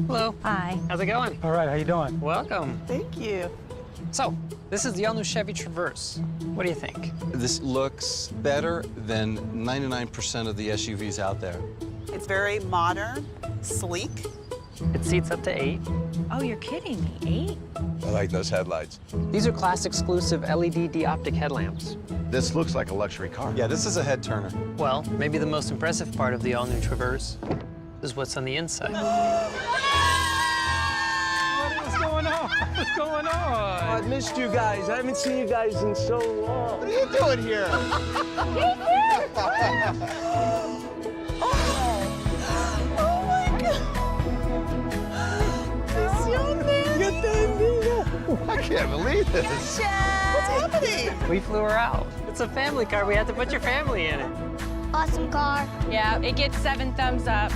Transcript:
Hello. Hi. How's it going? All right, how you doing? Welcome. Thank you. So, this is the all-new Chevy Traverse. What do you think? This looks better than 99% of the SUVs out there. It's very modern, sleek. It seats up to 8. Oh, you're kidding me. 8? I like those headlights. These are class-exclusive LED D-optic headlamps. This looks like a luxury car. Yeah, this is a head turner. Well, maybe the most impressive part of the all-new Traverse is what's on the inside. What's going on? What's going on? I missed you guys. I haven't seen you guys in so long. What are you doing here? I can't believe this. What's happening? We flew her out. It's a family car. We had to put your family in it. Awesome car. Yeah, it gets 7 thumbs up.